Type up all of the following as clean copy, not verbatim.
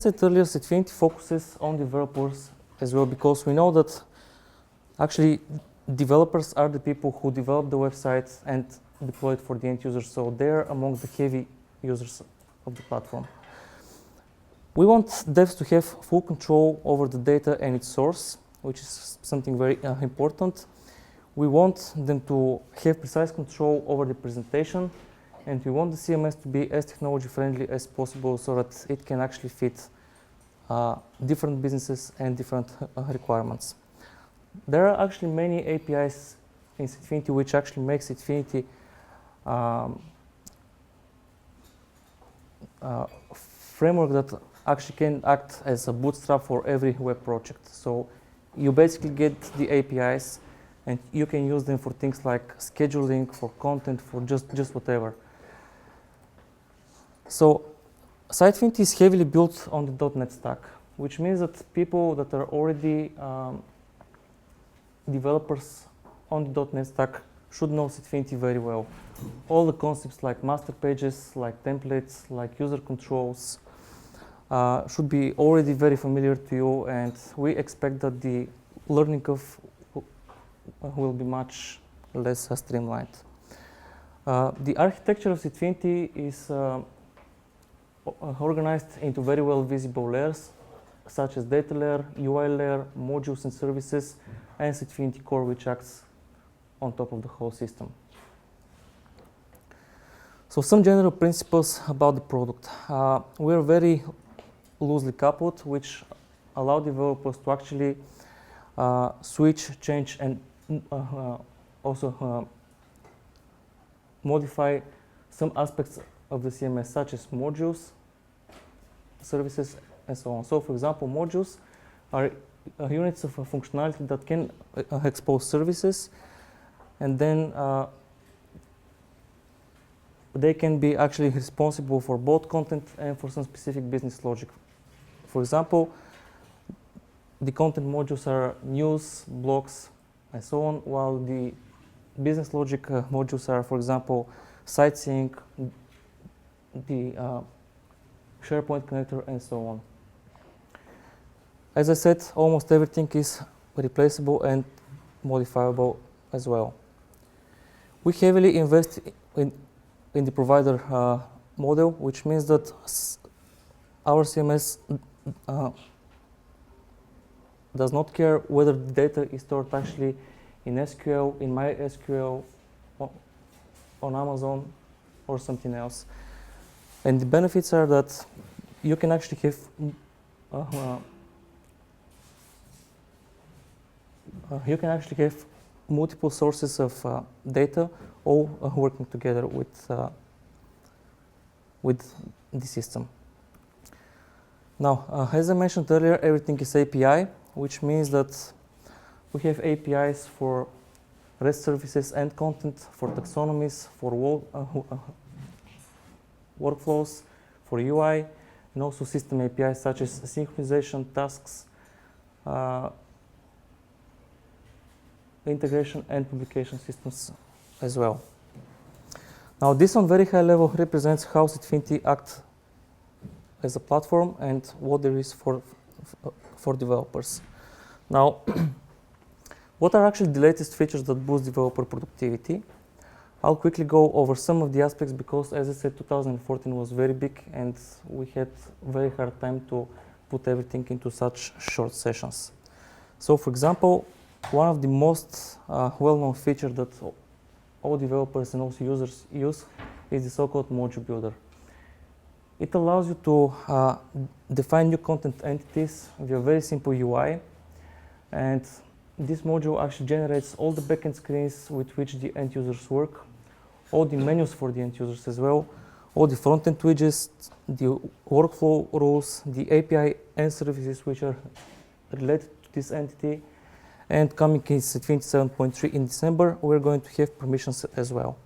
said earlier, Sitefinity focuses on developers as well, because we know that actually developers are the people who develop the websites and deploy it for the end users, so they're among the heavy users of the platform. We want devs to have full control over the data and its source, which is something very important. We want them to have precise control over the presentation, and we want the CMS to be as technology friendly as possible so that it can actually fit different businesses and different requirements. There are actually many APIs in Sitefinity which actually make Sitefinity framework that actually can act as a bootstrap for every web project. So you basically get the APIs and you can use them for things like scheduling, for content, for just whatever. So Sitefinity is heavily built on the .NET stack, which means that people that are already developers on the .NET stack should know Sitefinity very well. All the concepts like master pages, like templates, like user controls should be already very familiar to you, and we expect that the learning curve will be much less streamlined. The architecture of Sitefinity is organized into very well visible layers, such as data layer, UI layer, modules and services, and Sitefinity core, which acts on top of the whole system. So some general principles about the product. We are very loosely coupled, which allow developers to actually switch, change, and also modify some aspects of the CMS, such as modules, services, and so on. So, for example, modules are units of functionality that can expose services, and then they can be actually responsible for both content and for some specific business logic. For example, the content modules are news, blogs, and so on, while the business logic modules are, for example, sightseeing, the SharePoint connector, and so on. As I said, almost everything is replaceable and modifiable as well. We heavily invest in the provider model, which means that our CMS does not care whether the data is stored actually in SQL, in MySQL, on Amazon, or something else. And the benefits are that you can actually have multiple sources of data all working together with the system. Now, as I mentioned earlier, everything is API, which means that we have APIs for REST services and content, for taxonomies, for workflows, for UI, and also system APIs such as synchronization, tasks, integration, and publication systems as well. Now, this on very high level represents how Sitefinity acts as a platform and what there is for developers. Now, what are actually the latest features that boost developer productivity? I'll quickly go over some of the aspects because, as I said, 2014 was very big and we had very hard time to put everything into such short sessions. So, for example, one of the most well-known features that all developers and also users use is the so-called module builder. It allows you to define new content entities via a very simple UI, and this module actually generates all the backend screens with which the end users work, all the menus for the end users as well, all the front-end widgets, the workflow rules, the API and services which are related to this entity. And coming in Sitefinity 7.3 in December, we're going to have permissions as well.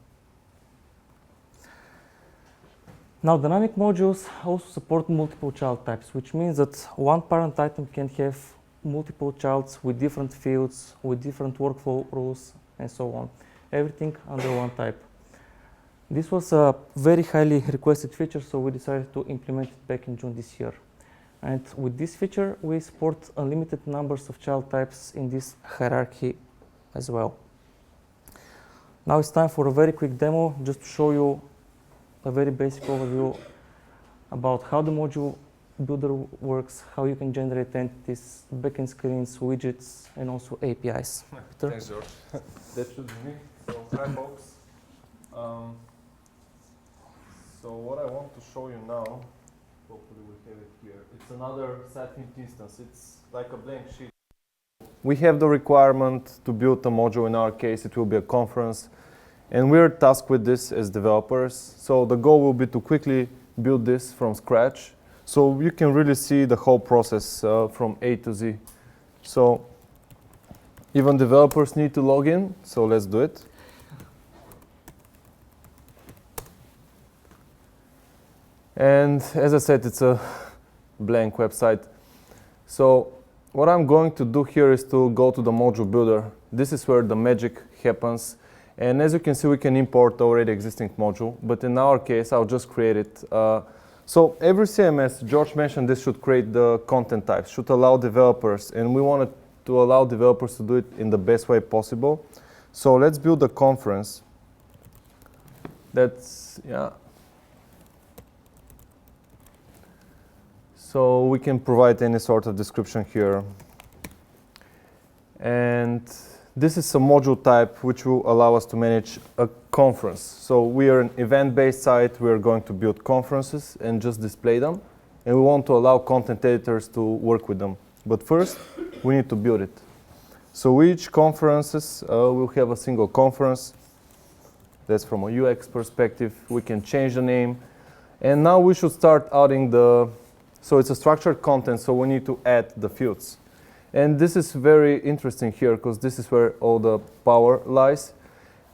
Now, dynamic modules also support multiple child types, which means that one parent item can have multiple childs with different fields, with different workflow rules, and so on. Everything under one type. This was a very highly requested feature, so we decided to implement it back in June this year. And with this feature, we support unlimited numbers of child types in this hierarchy as well. Now it's time for a very quick demo, just to show you a very basic overview about how the module builder works, how you can generate entities, backend screens, widgets, and also APIs. Thanks, George. That should be me. So, hi, folks. So what I want to show you now, hopefully we have it here. It's another Sitefinity instance. It's like a blank sheet. We have the requirement to build a module. In our case, it will be a conference. And we're tasked with this as developers. So the goal will be to quickly build this from scratch. So you can really see the whole process from A to Z. So even developers need to log in. So let's do it. And as I said, it's a blank website. So what I'm going to do here is to go to the module builder. This is where the magic happens. And as you can see, we can import already existing module. But in our case, I'll just create it. So every CMS, George mentioned this should create the content types, should allow developers. And we wanted to allow developers to do it in the best way possible. So let's build a conference. That's, yeah. So we can provide any sort of description here. And this is a module type which will allow us to manage a conference. So we are an event-based site. We are going to build conferences and just display them. And we want to allow content editors to work with them. But first, we need to build it. So each conferences will have a single conference. That's from a UX perspective. We can change the name. And now we should start adding the, so it's a structured content, so we need to add the fields. And this is very interesting here, because this is where all the power lies.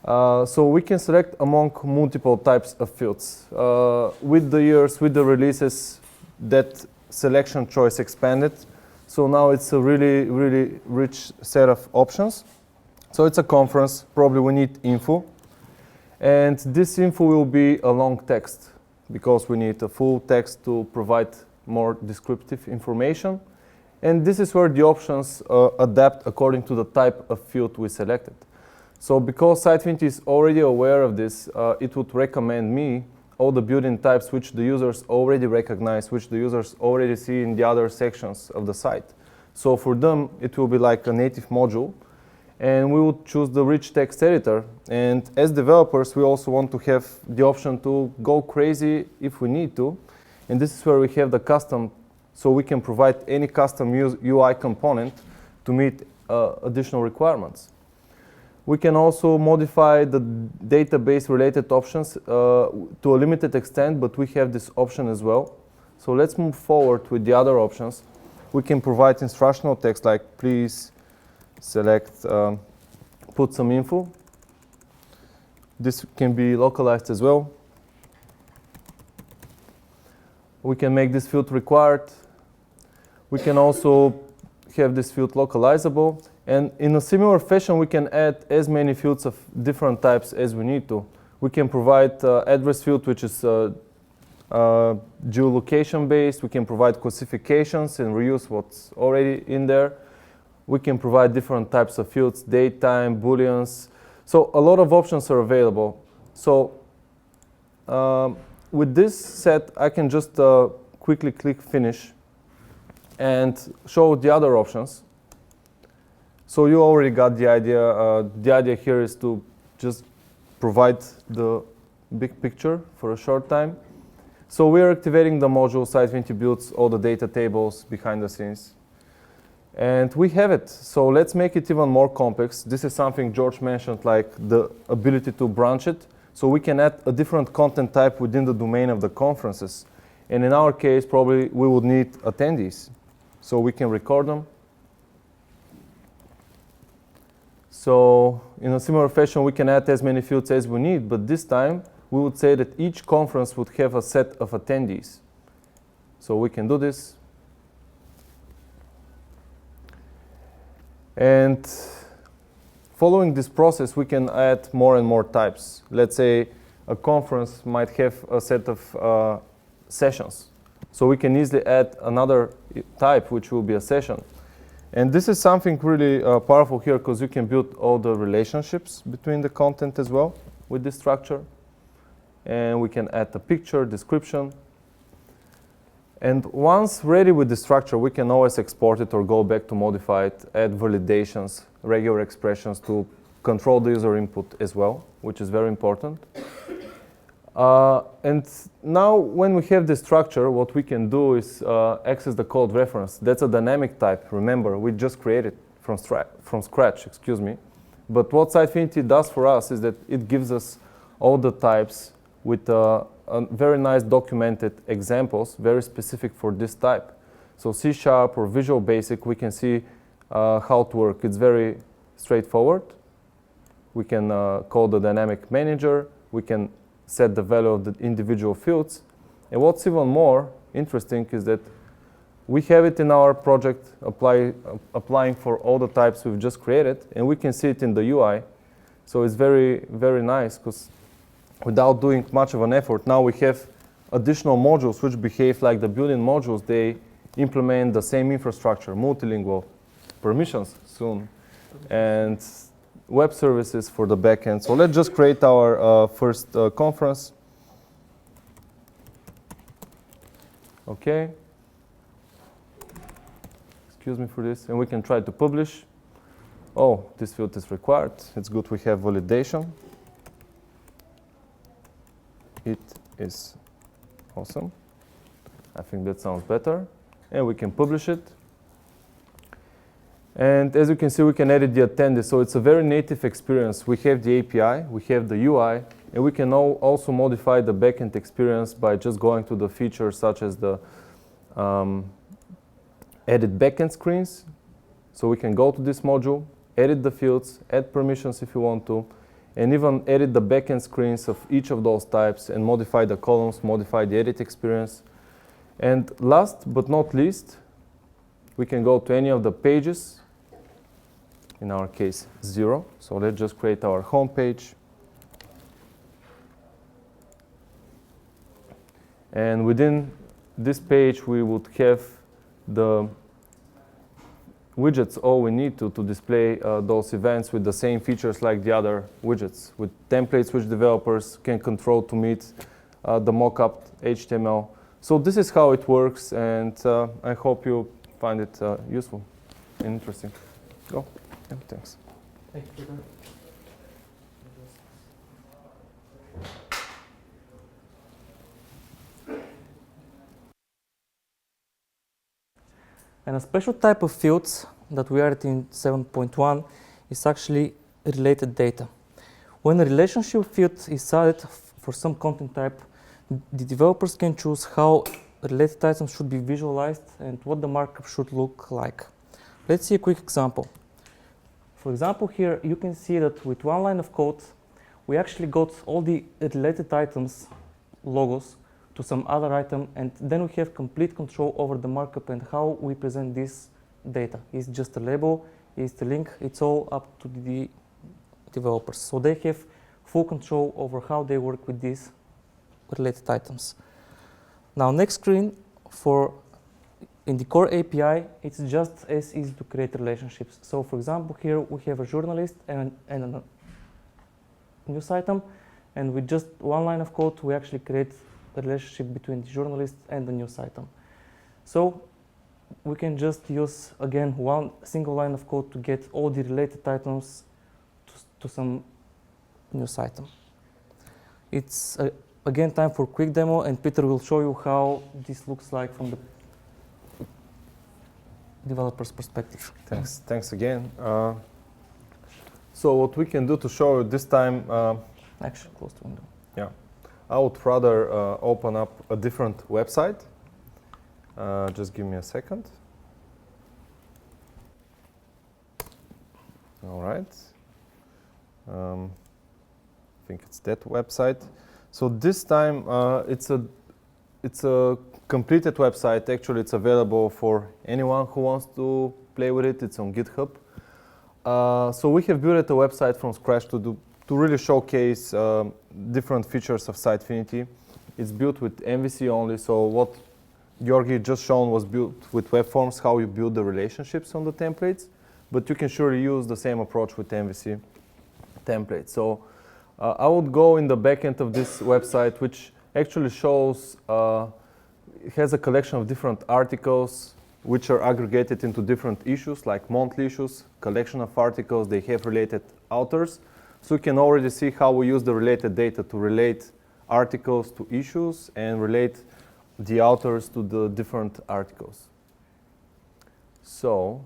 So we can select among multiple types of fields. With the years, with the releases, that selection choice expanded. So now it's a really, really rich set of options. So it's a conference. Probably we need info. And this info will be a long text, because we need a full text to provide more descriptive information. And this is where the options adapt according to the type of field we selected. So because Sitefinity is already aware of this, it would recommend me all the built-in types which the users already recognize, which the users already see in the other sections of the site. So for them, it will be like a native module. And we would choose the rich text editor. And as developers, we also want to have the option to go crazy if we need to. And this is where we have the custom, so we can provide any custom UI component to meet additional requirements. We can also modify the database-related options to a limited extent, but we have this option as well. So let's move forward with the other options. We can provide instructional text like, please select, put some info. This can be localized as well. We can make this field required. We can also have this field localizable. And in a similar fashion, we can add as many fields of different types as we need to. We can provide address field, which is geolocation based. We can provide classifications and reuse what's already in there. We can provide different types of fields, datetime, booleans. So a lot of options are available. So with this set, I can just quickly click Finish and show the other options. So you already got the idea. The idea here is to just provide the big picture for a short time. So we are activating the module. Sitefinity builds all the data tables behind the scenes. And we have it. So let's make it even more complex. This is something George mentioned, like the ability to branch it. So we can add a different content type within the domain of the conferences. And in our case, probably we would need attendees. So we can record them. So in a similar fashion, we can add as many fields as we need. But this time, we would say that each conference would have a set of attendees. So we can do this. And following this process, we can add more and more types. Let's say a conference might have a set of sessions. So we can easily add another type, which will be a session. And this is something really powerful here, because you can build all the relationships between the content as well with this structure. And we can add a picture, description. And once ready with the structure, we can always export it or go back to modify it, add validations, regular expressions to control the user input as well, which is very important. And now when we have this structure, what we can do is access the code reference. That's a dynamic type. Remember, we just created from scratch, excuse me. But what Sitefinity does for us is that it gives us all the types with very nice documented examples, very specific for this type. So C# or Visual Basic, we can see how to work. It's very straightforward. We can call the dynamic manager. We can set the value of the individual fields. And what's even more interesting is that we have it in our project applying for all the types we've just created, and we can see it in the UI. So it's very, very nice, because without doing much of an effort, now we have additional modules which behave like the built-in modules. They implement the same infrastructure, multilingual, permissions soon, and web services for the backend. So let's just create our first conference. OK. Excuse me for this. And we can try to publish. Oh, this field is required. It's good we have validation. It is awesome. I think that sounds better. And we can publish it. And as you can see, we can edit the attendees. So it's a very native experience. We have the API, we have the UI, and we can also modify the backend experience by just going to the features such as the edit backend screens. So we can go to this module, edit the fields, add permissions if you want to, and even edit the backend screens of each of those types and modify the columns, modify the edit experience. And last but not least, we can go to any of the pages, in our case 0. So let's just create our home page. And within this page, we would have the widgets, all we need to display those events with the same features like the other widgets, with templates which developers can control to meet the mockup HTML. So this is how it works, and I hope you find it useful and interesting. Go. Yeah, thanks. Thank you. And a special type of fields that we added in 7.1 is actually related data. When a relationship field is added for some content type, the developers can choose how related items should be visualized and what the markup should look like. Let's see a quick example. For example, here you can see that with one line of code, we actually got all the related items logos to some other item, and then we have complete control over the markup and how we present this data. It's just a label, it's the link, it's all up to the developers. So they have full control over how they work with these related items. Now, next screen, in the core API, it's just as easy to create relationships. So for example, here we have a journalist and a news item, and with just one line of code, we actually create a relationship between the journalist and the news item. So we can just use, again, one single line of code to get all the related items to some news item. It's, again, time for a quick demo, and Peter will show you how this looks like from the developer's perspective. Thanks again. So what we can do to show you this time, Actually, close the window. yeah, I would rather open up a different website. Just give me a second. All right. I think it's that website. So this time it's a completed website. Actually, it's available for anyone who wants to play with it. It's on GitHub. So we have built a website from scratch to really showcase different features of Sitefinity. It's built with MVC only. So what Georgi just shown was built with web forms, how you build the relationships on the templates, but you can surely use the same approach with MVC templates. So I would go in the backend of this website, which actually shows, it has a collection of different articles which are aggregated into different issues, like monthly issues, collection of articles, they have related authors. So you can already see how we use the related data to relate articles to issues and relate the authors to the different articles. So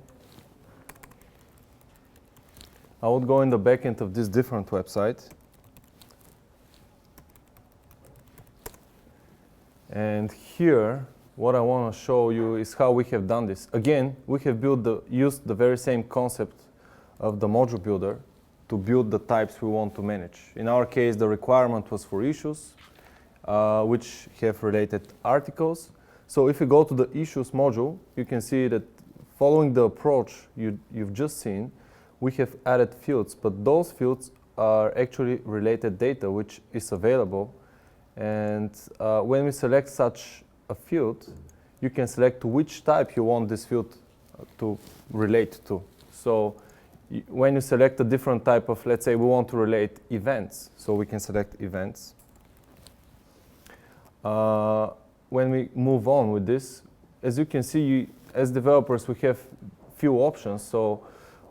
I would go in the backend of this different website. And here, what I want to show you is how we have done this. Again, we have used the very same concept of the module builder to build the types we want to manage. In our case, the requirement was for issues, which have related articles. So if you go to the issues module, you can see that following the approach you've just seen, we have added fields, but those fields are actually related data, which is available. And when we select such a field, you can select which type you want this field to relate to. So when you select a different type of, let's say we want to relate events, so we can select events. When we move on with this, as you can see, as developers, we have few options. So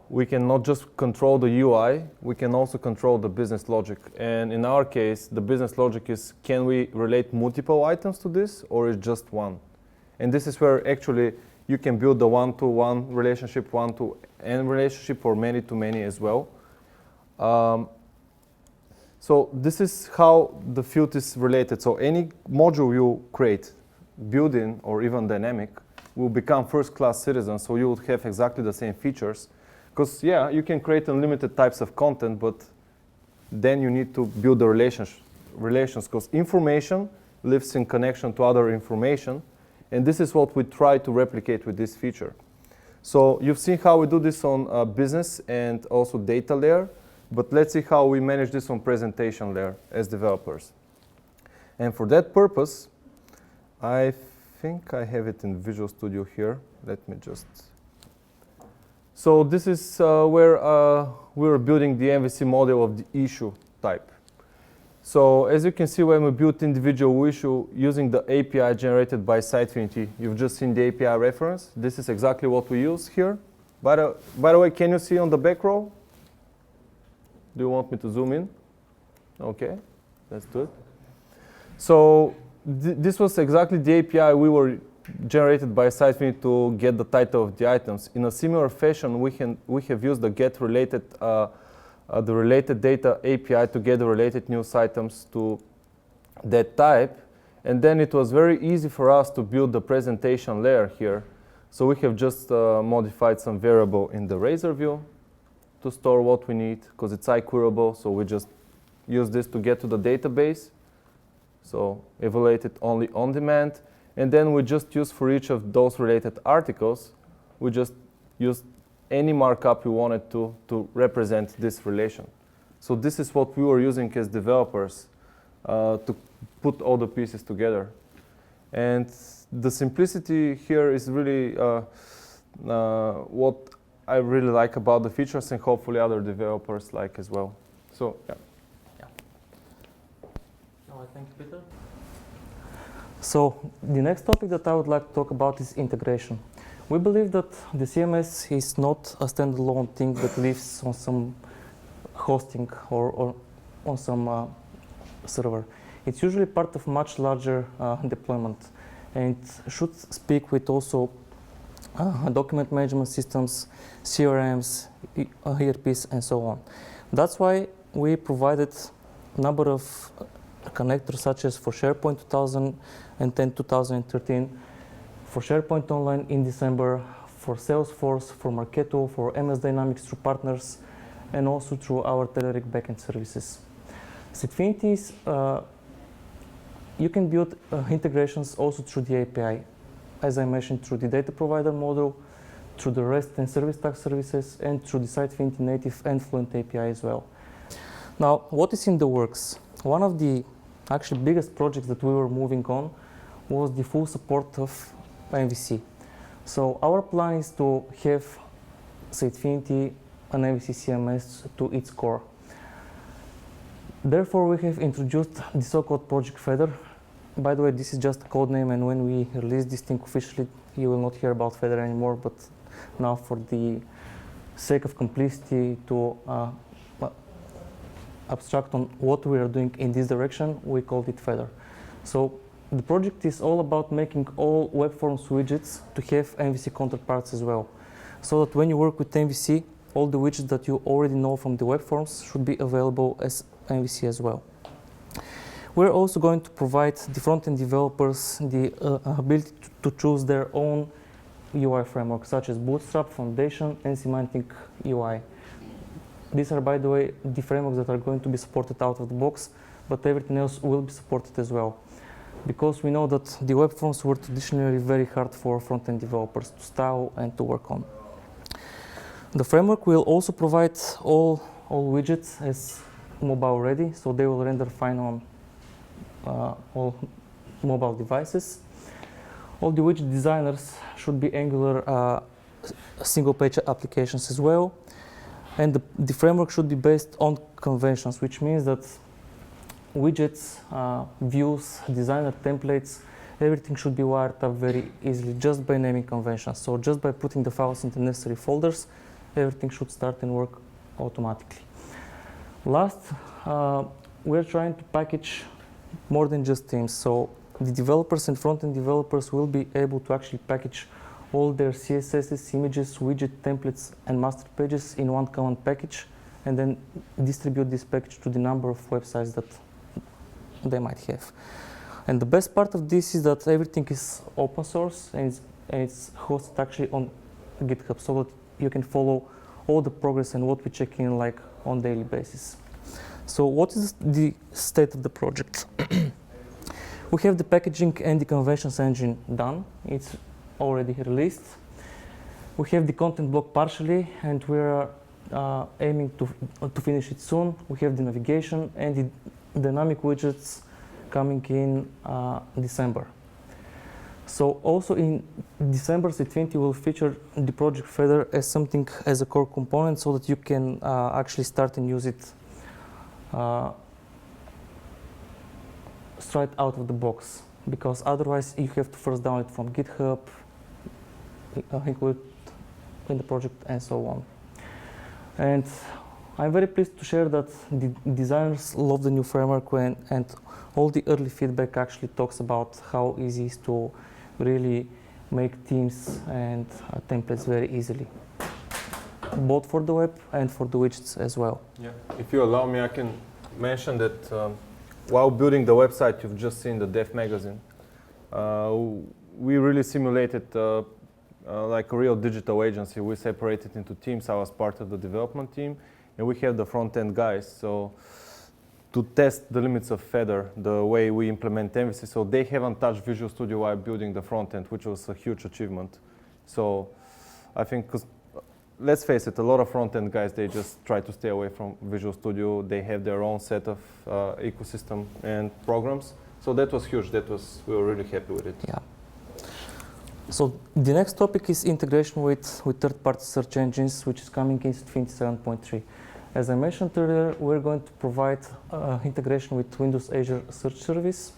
we can not just control the UI, we can also control the business logic. And in our case, the business logic is, can we relate multiple items to this, or is just one? And this is where actually you can build the one-to-one relationship, one-to-n relationship, or many-to-many as well. So this is how the field is related. So any module you create, built-in or even dynamic, will become first-class citizens, so you would have exactly the same features. Because, yeah, you can create unlimited types of content, but then you need to build the relations, because information lives in connection to other information, and this is what we try to replicate with this feature. So you've seen how we do this on business and also data layer, but let's see how we manage this on presentation layer as developers. And for that purpose, I think I have it in Visual Studio here. Let me just... So this is where we're building the MVC model of the issue type. So as you can see, when we built individual issue using the API generated by Sitefinity, you've just seen the API reference. This is exactly what we use here. By the way, can you see on the back row? Do you want me to zoom in? OK, that's good. So this was exactly the API we were generated by Sitefinity to get the title of the items. In a similar fashion, we have used the get related, the related data API to get the related news items to that type. And then it was very easy for us to build the presentation layer here. So we have just modified some variable in the Razor view to store what we need, because it's iQueryable. So we just use this to get to the database. So evaluate it only on demand. And then we just use for each of those related articles, we just use any markup we wanted to represent this relation. So this is what we were using as developers to put all the pieces together. And the simplicity here is really what I really like about the features, and hopefully other developers like as well. So, yeah. Thank you, Peter. So the next topic that I would like to talk about is integration. We believe that the CMS is not a standalone thing that lives on some hosting or on some server. It's usually part of much larger deployment, and should speak with also document management systems, CRMs, ERPs, and so on. That's why we provided a number of connectors, such as for SharePoint 2010-2013, for SharePoint Online in December, for Salesforce, for Marketo, for MS Dynamics through partners, and also through our Telerik backend services. Sitefinity is, you can build integrations also through the API, as I mentioned, through the data provider model, through the REST and service tax services, and through the Sitefinity native and Fluent API as well. Now, what is in the works? One of the actually biggest projects that we were moving on was the full support of MVC. So our plan is to have Sitefinity an MVC CMS to its core. Therefore, we have introduced the so-called Project Feather. By the way, this is just a code name, and when we release this thing officially, you will not hear about Feather anymore, but now for the sake of simplicity to abstract on what we are doing in this direction, we called it Feather. So the project is all about making all web forms widgets to have MVC counterparts as well. So that when you work with MVC, all the widgets that you already know from the web forms should be available as MVC as well. We're also going to provide the front-end developers the ability to choose their own UI framework, such as Bootstrap, Foundation, and Semantic UI. These are, by the way, the frameworks that are going to be supported out of the box, but everything else will be supported as well. Because we know that the web forms were traditionally very hard for front-end developers to style and to work on. The framework will also provide all widgets as mobile ready, so they will render fine on all mobile devices. All the widget designers should be Angular single-page applications as well. And the framework should be based on conventions, which means that widgets, views, designer templates, everything should be wired up very easily just by naming conventions. So just by putting the files into necessary folders, everything should start and work automatically. Last, we're trying to package more than just themes. So the developers and front-end developers will be able to actually package all their CSSs, images, widget templates, and master pages in one common package, and then distribute this package to the number of websites that they might have. And the best part of this is that everything is open source and it's hosted actually on GitHub, so that you can follow all the progress and what we check in like on daily basis. So what is the state of the project? We have the packaging and the conventions engine done. It's already released. We have the content block partially, and we're aiming to finish it soon. We have the navigation and the dynamic widgets coming in December. So also in December, Sitefinity will feature the Project Feather as something as a core component, so that you can actually start and use it straight out of the box, because otherwise you have to first download it from GitHub, include in the project, and so on. And I'm very pleased to share that the designers love the new framework, and all the early feedback actually talks about how easy it is to really make themes and templates very easily, both for the web and for the widgets as well. Yeah. If you allow me, I can mention that while building the website you've just seen, the Dev magazine, we really simulated like a real digital agency. We separated into teams. I was part of the development team, and we have the front-end guys. So to test the limits of Feather, the way we implement MVC, so they haven't touched Visual Studio while building the front-end, which was a huge achievement. So I think, because let's face it, a lot of front-end guys, they just try to stay away from Visual Studio. They have their own set of ecosystem and programs. So that was huge. We were really happy with it. Yeah. So the next topic is integration with third-party search engines, which is coming in Sitefinity 7.3. As I mentioned earlier, we're going to provide integration with Windows Azure Search Service.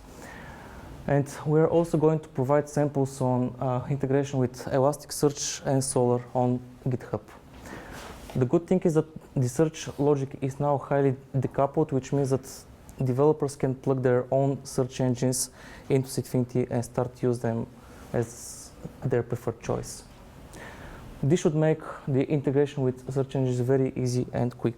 And we're also going to provide samples on integration with Elasticsearch and Solr on GitHub. The good thing is that the search logic is now highly decoupled, which means that developers can plug their own search engines into Sitefinity and start to use them as their preferred choice. This should make the integration with search engines very easy and quick.